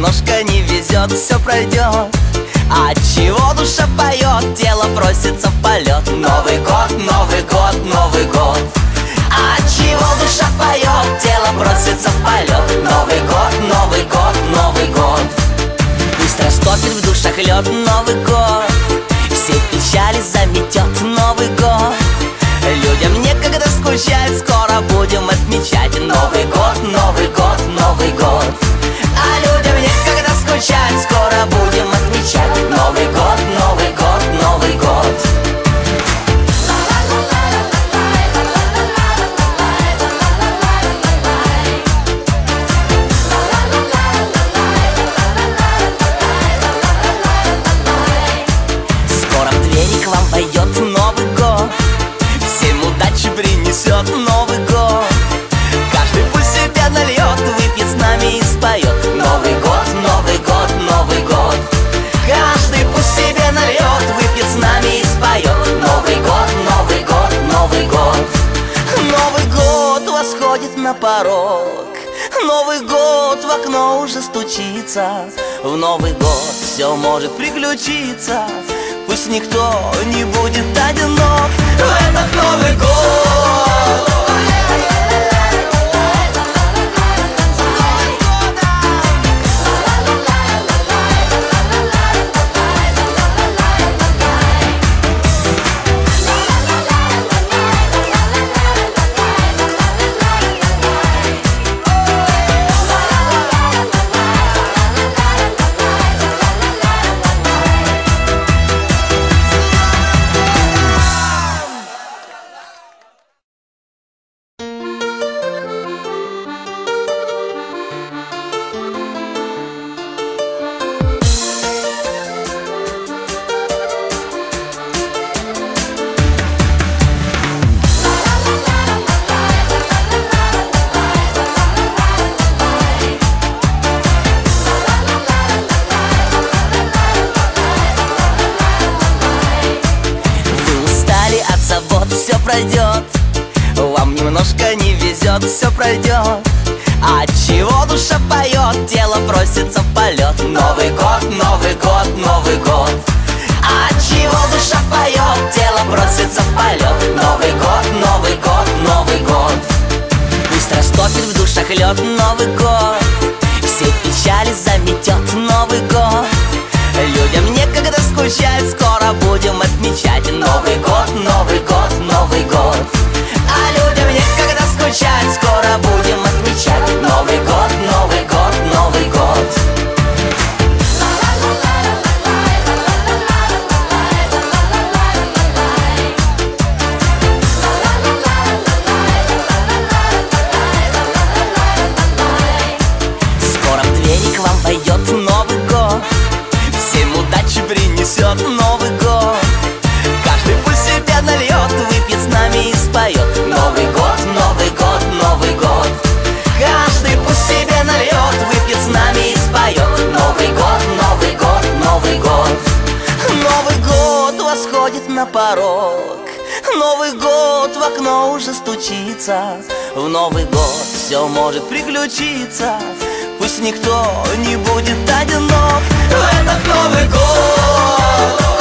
немножко не везет, все пройдет. А чего душа поет, тело просится в полет. Новый год, Новый год, Новый год. А чего душа поет, тело просится в полет. Новый год, Новый год, Новый год. Пусть растопит в душах лед Новый год, все печали заметет Новый год. Людям некогда скучать, скоро будем отмечать Новый год, Новый год, Новый год. А людям некогда скучать, скоро будем отмечать Новый год, Новый год, Новый год. Скоро в двери к вам войдет Новый год, всем удачи принесет Новый год. Каждый пусть себя нальет, выпьет с нами и споет Новый год, Новый год, Новый год. Каждый пусть себе нальет, выпьет с нами и споет Новый год, Новый год, Новый год. Новый год восходит на порог, Новый год в окно уже стучится. В Новый год все может приключиться, пусть никто не будет одинок в этот Новый год. Все пройдет, вам немножко не везет, все пройдет. А чего душа поет, тело просится в полет. Новый год, Новый год, Новый год. А чего душа поет, тело просится в полет. Новый год, Новый год, Новый год. Пусть растопит в душах лед Новый год, все печали заметет Новый год. Людям некогда скучать, скоро будем отмечать Новый год, Новый год, Новый год. А людям некогда скучать, скоро будем отмечать Новый год, Новый год, Новый год. Скоро в двери к вам войдет Новый год, всем удачи принесет Новый год. Каждый пусть себя нальет, выпьет с нами и споет Новый год, Новый год, Новый год. Каждый пусть себе нальет, выпьет с нами и споет Новый год, Новый год, Новый год. Новый год восходит на порог, Новый год в окно уже стучится. В Новый год все может приключиться, пусть никто не будет одинок в этот Новый год.